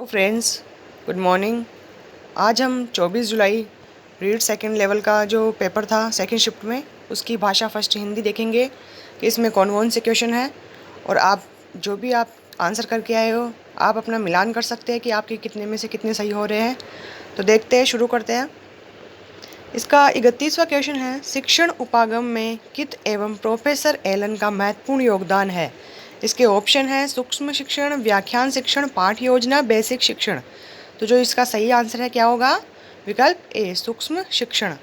Hello friends, good morning. आज हम 24 जुलाई read second level का जो पेपर था सेकंड शिफ्ट में, उसकी भाषा फर्स्ट हिंदी देखेंगे कि इसमें कौन कौन से क्वेश्चन हैं। और आप जो भी आप आंसर करके आए हो, आप अपना मिलान कर सकते हैं कि आपके कितने में से कितने सही हो रहे हैं। तो देखते हैं, शुरू करते हैं। इसका 31वां क्वेश्चन है, शिक्षण उपागम में कित एवं प्रोफेसर एलन का महत्वपूर्ण योगदान है। इसके ऑप्शन है सूक्ष्म शिक्षण, व्याख्यान शिक्षण, पाठ योजना, बेसिक शिक्षण। तो जो इसका सही आंसर है क्या होगा? विकल्प ए, सूक्ष्म शिक्षण।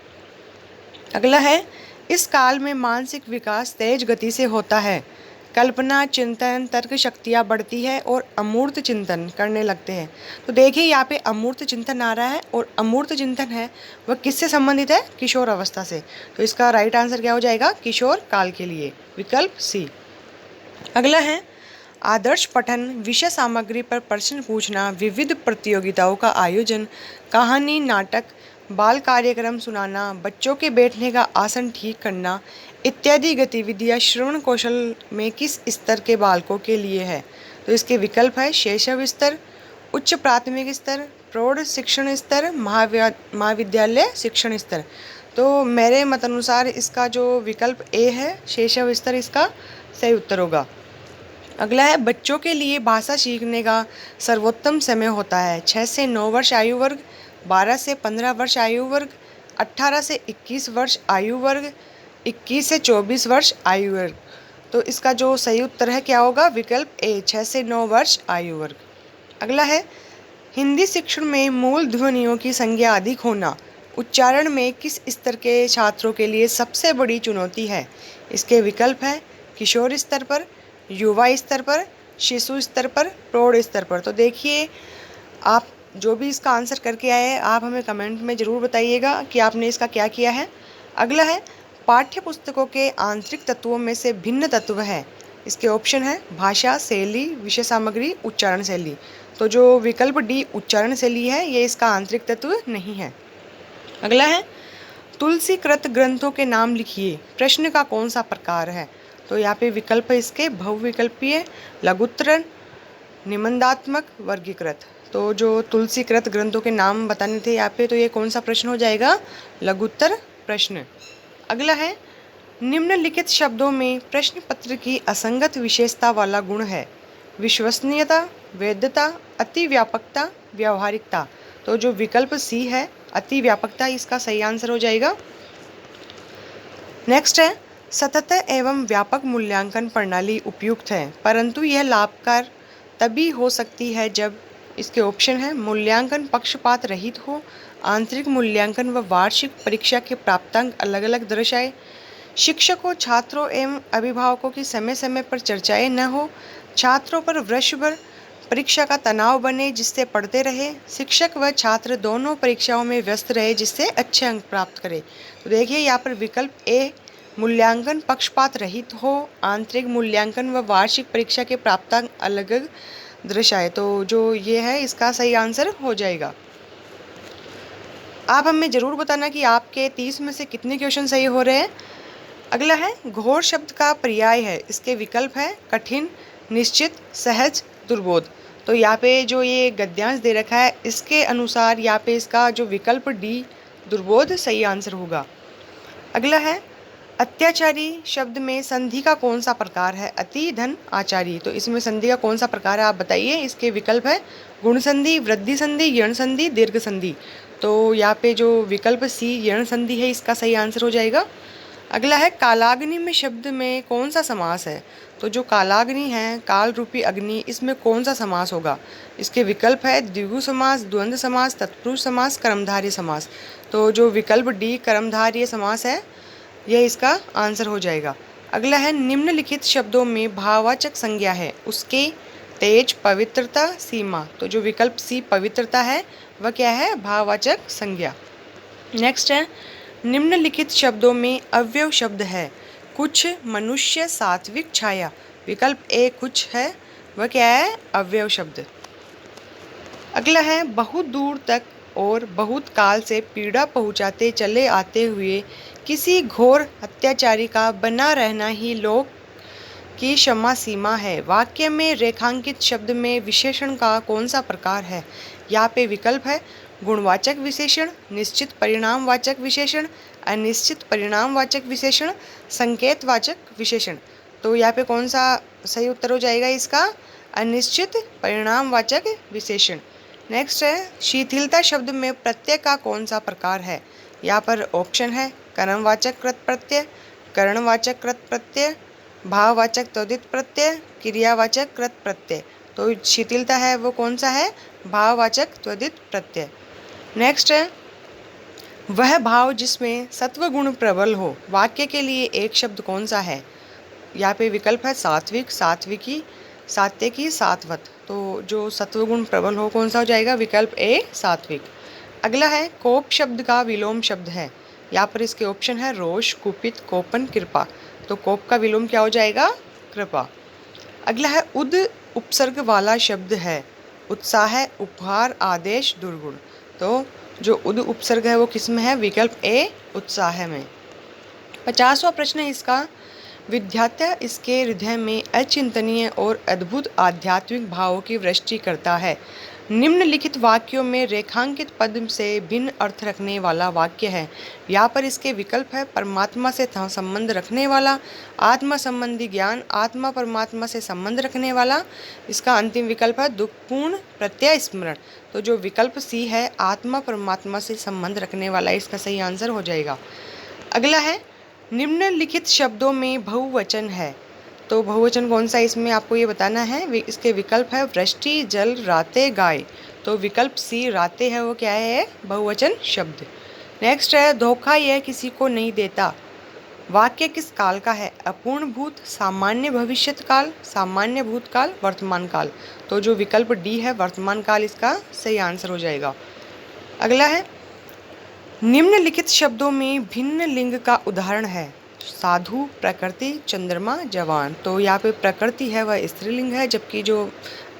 अगला है, इस काल में मानसिक विकास तेज गति से होता है। कल्पना, चिंतन, तर्क शक्तियाँ बढ़ती है और अमूर्त चिंतन करने लगते हैं। तो देखिए यहाँ पे अमूर्त चिंतन आ रहा है, और अमूर्त चिंतन है वह किससे संबंधित है? किशोर अवस्था से। तो इसका राइट आंसर क्या हो जाएगा? किशोर काल के लिए, विकल्प सी। अगला है, आदर्श पठन, विषय सामग्री पर प्रश्न पूछना, विविध प्रतियोगिताओं का आयोजन, कहानी, नाटक, बाल कार्यक्रम सुनाना, बच्चों के बैठने का आसन ठीक करना इत्यादि गतिविधियां श्रवण कौशल में किस स्तर के बालकों के लिए है? तो इसके विकल्प है शैशव स्तर, उच्च प्राथमिक स्तर, प्रौढ़ शिक्षण स्तर, महाविद्यालय शिक्षण स्तर। तो मेरे मत अनुसार इसका जो विकल्प ए है, शैशव स्तर, इसका सही उत्तर होगा। अगला है, बच्चों के लिए भाषा सीखने का सर्वोत्तम समय होता है 6 से 9 वर्ष आयु वर्ग, 12 से 15 वर्ष आयु वर्ग, 18 से 21 वर्ष आयु वर्ग, 21 से 24 वर्ष आयु वर्ग। तो इसका जो सही उत्तर है क्या होगा? विकल्प ए, 6 से 9 वर्ष आयु वर्ग। अगला है, हिंदी शिक्षण में मूल ध्वनियों की संख्या अधिक होना उच्चारण में किस स्तर के छात्रों के लिए सबसे बड़ी चुनौती है? इसके विकल्प है किशोर स्तर पर, युवा स्तर पर, शिशु स्तर पर, प्रौढ़ स्तर पर। तो देखिए, आप जो भी इसका आंसर करके आए हैं, आप हमें कमेंट में ज़रूर बताइएगा कि आपने इसका क्या किया है। अगला है, पाठ्य पुस्तकों के आंतरिक तत्वों में से भिन्न तत्व है। इसके ऑप्शन है भाषा शैली, विषय सामग्री, उच्चारण शैली। तो जो विकल्प डी, उच्चारण शैली है, ये इसका आंतरिक तत्व नहीं है। अगला है, तुलसीकृत ग्रंथों के नाम लिखिए, प्रश्न का कौन सा प्रकार है? तो यहाँ पे विकल्प है इसके बहुविकल्पीय, लघुत्तरण, निबंधात्मक, वर्गीकृत। तो जो तुलसीकृत ग्रंथों के नाम बताने थे यहाँ पे, तो ये कौन सा प्रश्न हो जाएगा? लघुत्तर प्रश्न। अगला है, निम्नलिखित शब्दों में प्रश्न पत्र की असंगत विशेषता वाला गुण है। विश्वसनीयता, वैधता, अति व्यापकता, व्यावहारिकता। तो जो विकल्प सी है, अति व्यापकता, इसका सही आंसर हो जाएगा। नेक्स्ट है, सतत एवं व्यापक मूल्यांकन प्रणाली उपयुक्त है, परंतु यह लाभकार तभी हो सकती है जब, इसके ऑप्शन है मूल्यांकन पक्षपात रहित हो, आंतरिक मूल्यांकन व वार्षिक परीक्षा के प्राप्तांक अलग अलग दर्शाए, शिक्षकों, छात्रों एवं अभिभावकों की समय समय पर चर्चाएं न हो, छात्रों पर वर्षभर परीक्षा का तनाव बने जिससे पढ़ते रहे, शिक्षक व छात्र दोनों परीक्षाओं में व्यस्त रहे जिससे अच्छे अंक प्राप्त करें। तो देखिए यहाँ पर विकल्प ए, मूल्यांकन पक्षपात रहित हो, आंतरिक मूल्यांकन व वार्षिक परीक्षा के प्राप्तांक अलग अलग दर्शाए। तो जो ये है, इसका सही आंसर हो जाएगा। आप हमें ज़रूर बताना कि आपके 30 में से कितने क्वेश्चन सही हो रहे हैं। अगला है, घोर शब्द का पर्याय है। इसके विकल्प है कठिन, निश्चित, सहज, दुर्बोध। तो यहाँ पे जो ये गद्यांश दे रखा है, इसके अनुसार यहाँ पे इसका जो विकल्प डी, दुर्बोध, सही आंसर होगा। अगला है, अत्याचारी शब्द में संधि का कौन सा प्रकार है? अति, धन, आचारी। तो इसमें संधि का कौन सा प्रकार है, आप बताइए। इसके विकल्प है गुण संधि, वृद्धि संधि, यण संधि, दीर्घ संधि। तो यहाँ पे जो विकल्प सी, यण संधि है, इसका सही आंसर हो जाएगा। अगला है, कालाग्नि में शब्द में कौन सा समास है? तो जो कालाग्नि है, काल रूपी अग्नि, इसमें कौन सा समास होगा? इसके विकल्प है द्विगु समास, द्वंद्व समास, तत्पुरुष समास, कर्मधारय समास। तो जो विकल्प डी, कर्मधारय समास है, यह इसका आंसर हो जाएगा। अगला है, निम्नलिखित शब्दों में भाववाचक संज्ञा है, उसके, तेज, पवित्रता, सीमा। तो जो विकल्प सी, पवित्रता है, वह क्या है? भाववाचक संज्ञा। नेक्स्ट है, निम्नलिखित शब्दों में अव्यव शब्द है, कुछ, मनुष्य, सात्विक, छाया। विकल्प ए कुछ है, वह क्या है? अव्यव शब्द। अगला है, बहुत दूर तक और बहुत काल से पीड़ा पहुंचाते चले आते हुए किसी घोर अत्याचारी का बना रहना ही लोग की क्षमा सीमा है। वाक्य में रेखांकित शब्द में विशेषण का कौन सा प्रकार है? यहाँ पे विकल्प है गुणवाचक विशेषण, निश्चित परिणामवाचक विशेषण, अनिश्चित परिणामवाचक विशेषण, संकेतवाचक विशेषण। तो यहाँ पे कौन सा सही उत्तर हो जाएगा इसका? अनिश्चित परिणामवाचक विशेषण। नेक्स्ट है शिथिलता शब्द में प्रत्यय का कौन सा प्रकार है? यहाँ पर ऑप्शन है कर्मवाचक कृत प्रत्यय, करणवाचक कृत प्रत्यय, भाववाचक तद्धित प्रत्यय, क्रियावाचक कृत प्रत्यय। तो शिथिलता है वो कौन सा है? भाववाचक तद्धित प्रत्यय। नेक्स्ट है वह भाव जिसमें सत्व गुण प्रबल हो। वाक्य के लिए एक शब्द कौन सा है? यहाँ पे विकल्प है सात्विक, सात्विकी, सात्यकी, सात्वत। तो जो सत्वगुण प्रबल हो कौन सा हो जाएगा? विकल्प ए सात्विक। अगला है कोप शब्द का विलोम शब्द है। यहाँ पर इसके ऑप्शन है रोष, कुपित, कोपन, कृपा। तो कोप का विलोम क्या हो जाएगा? कृपा। अगला है उद उपसर्ग वाला शब्द है। उत्साह, उपहार, आदेश, दुर्गुण। तो जो उद उपसर्ग है वो किस में है? विकल्प ए उत्साह में। 50वां प्रश्न है इसका विद्यार्थी इसके हृदय में अचिंतनीय और अद्भुत आध्यात्मिक भावों की वृष्टि करता है। निम्नलिखित वाक्यों में रेखांकित पद से भिन्न अर्थ रखने वाला वाक्य है। यहाँ पर इसके विकल्प है परमात्मा से संबंध रखने वाला, आत्मा संबंधी ज्ञान, आत्मा परमात्मा से संबंध रखने वाला। इसका अंतिम विकल्प है दुखपूर्ण प्रत्यय स्मरण। तो जो विकल्प सी है आत्मा परमात्मा से संबंध रखने वाला, इसका सही आंसर हो जाएगा। अगला है निम्नलिखित शब्दों में बहुवचन है। तो बहुवचन कौन सा इसमें आपको ये बताना है। इसके विकल्प है वृष्टि, जल, रातें, गाय। तो विकल्प सी रातें है वो क्या है? बहुवचन शब्द। नेक्स्ट है धोखा यह किसी को नहीं देता। वाक्य किस काल का है? अपूर्ण भूत, सामान्य भविष्यत काल, सामान्य भूतकाल, वर्तमान काल। तो जो विकल्प डी है वर्तमान काल, इसका सही आंसर हो जाएगा। अगला है निम्नलिखित शब्दों में भिन्न लिंग का उदाहरण है। साधु, प्रकृति, चंद्रमा, जवान। तो यहाँ पे प्रकृति है वह स्त्रीलिंग है, जबकि जो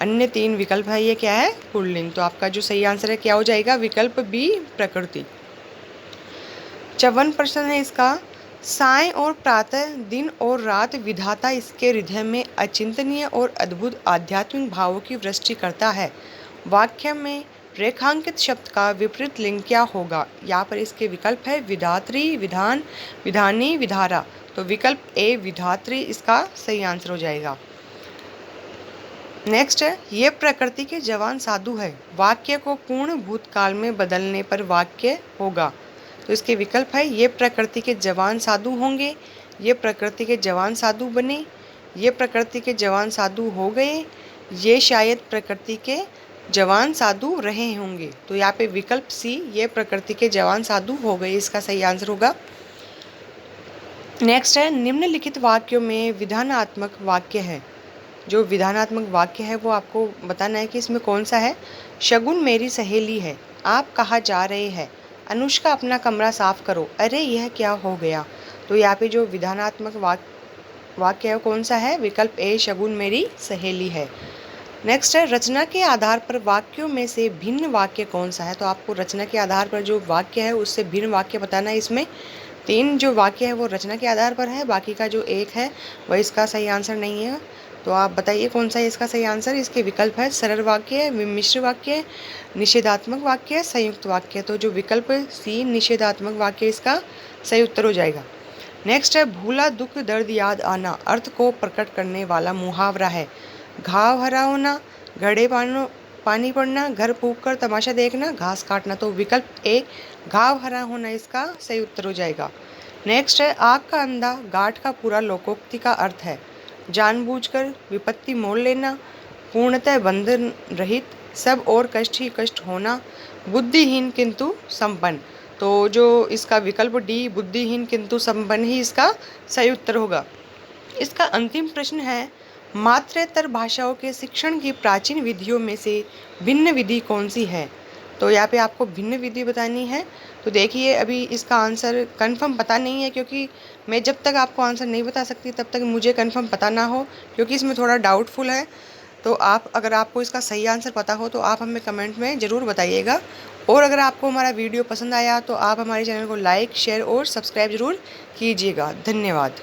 अन्य 3 विकल्प है ये क्या है? पुल्लिंग। तो आपका जो सही आंसर है क्या हो जाएगा? विकल्प बी प्रकृति। 54 प्रश्न है इसका साय और प्रातः, दिन और रात विधाता इसके हृदय में अचिंतनीय और अद्भुत आध्यात्मिक भावों की वृष्टि करता है। वाक्य में रेखांकित शब्द का विपरीत लिंग क्या होगा? यहाँ पर इसके विकल्प है विधात्री, विधान, विधानी, विधारा। तो विकल्प ए विधात्री इसका सही आंसर हो जाएगा। नेक्स्ट है ये प्रकृति के जवान साधु है। वाक्य को पूर्ण भूतकाल में बदलने पर वाक्य होगा। तो इसके विकल्प है ये प्रकृति के जवान साधु होंगे, ये प्रकृति के जवान साधु बने, ये प्रकृति के जवान साधु हो गए, ये शायद प्रकृति के जवान साधु रहे होंगे। तो यहाँ पे विकल्प सी ये प्रकृति के जवान साधु हो गए, इसका सही आंसर होगा। नेक्स्ट है निम्नलिखित वाक्यों में विधानात्मक वाक्य है। जो विधानात्मक वाक्य है वो आपको बताना है कि इसमें कौन सा है। शगुन मेरी सहेली है, आप कहाँ जा रहे हैं? अनुष्का अपना कमरा साफ करो, अरे यह क्या हो गया? तो यहाँ पे जो विधानात्मक वाक्य है कौन सा है? विकल्प ए शगुन मेरी सहेली है। नेक्स्ट है रचना के आधार पर वाक्यों में से भिन्न वाक्य कौन सा है? तो आपको रचना के आधार पर जो वाक्य है उससे भिन्न वाक्य बताना है। इसमें 3 जो वाक्य है वो रचना के आधार पर है, बाकी का जो 1 है वह इसका सही आंसर नहीं है। तो आप बताइए कौन सा है इसका सही आंसर। इसके विकल्प है सरल वाक्य, मिश्र वाक्य, निषेधात्मक वाक्य, संयुक्त वाक्य। तो जो विकल्प सी निषेधात्मक वाक्य इसका सही उत्तर हो जाएगा। नेक्स्ट है भूला दुख दर्द याद आना अर्थ को प्रकट करने वाला मुहावरा है। घाव हरा होना, घड़े पानी पड़ना, घर फूंक कर तमाशा देखना, घास काटना। तो विकल्प ए घाव हरा होना इसका सही उत्तर हो जाएगा। नेक्स्ट है आग का अंधा गाठ का पूरा लोकोक्ति का अर्थ है जानबूझकर विपत्ति मोल लेना, पूर्णतः बंधन रहित, सब और कष्ट ही कष्ट होना, बुद्धिहीन किंतु संपन्न। तो जो इसका विकल्प डी बुद्धिहीन किंतु संपन्न ही इसका सही उत्तर होगा। इसका अंतिम प्रश्न है मात्रेतर भाषाओं के शिक्षण की प्राचीन विधियों में से भिन्न विधि कौन सी है? तो यहाँ पे आपको भिन्न विधि बतानी है। तो देखिए अभी इसका आंसर कंफर्म पता नहीं है, क्योंकि मैं जब तक आपको आंसर नहीं बता सकती तब तक मुझे कंफर्म पता ना हो, क्योंकि इसमें थोड़ा डाउटफुल है। तो आप अगर आपको इसका सही आंसर पता हो तो आप हमें कमेंट में ज़रूर बताइएगा। और अगर आपको हमारा वीडियो पसंद आया तो आप हमारे चैनल को लाइक, शेयर और सब्सक्राइब ज़रूर कीजिएगा। धन्यवाद।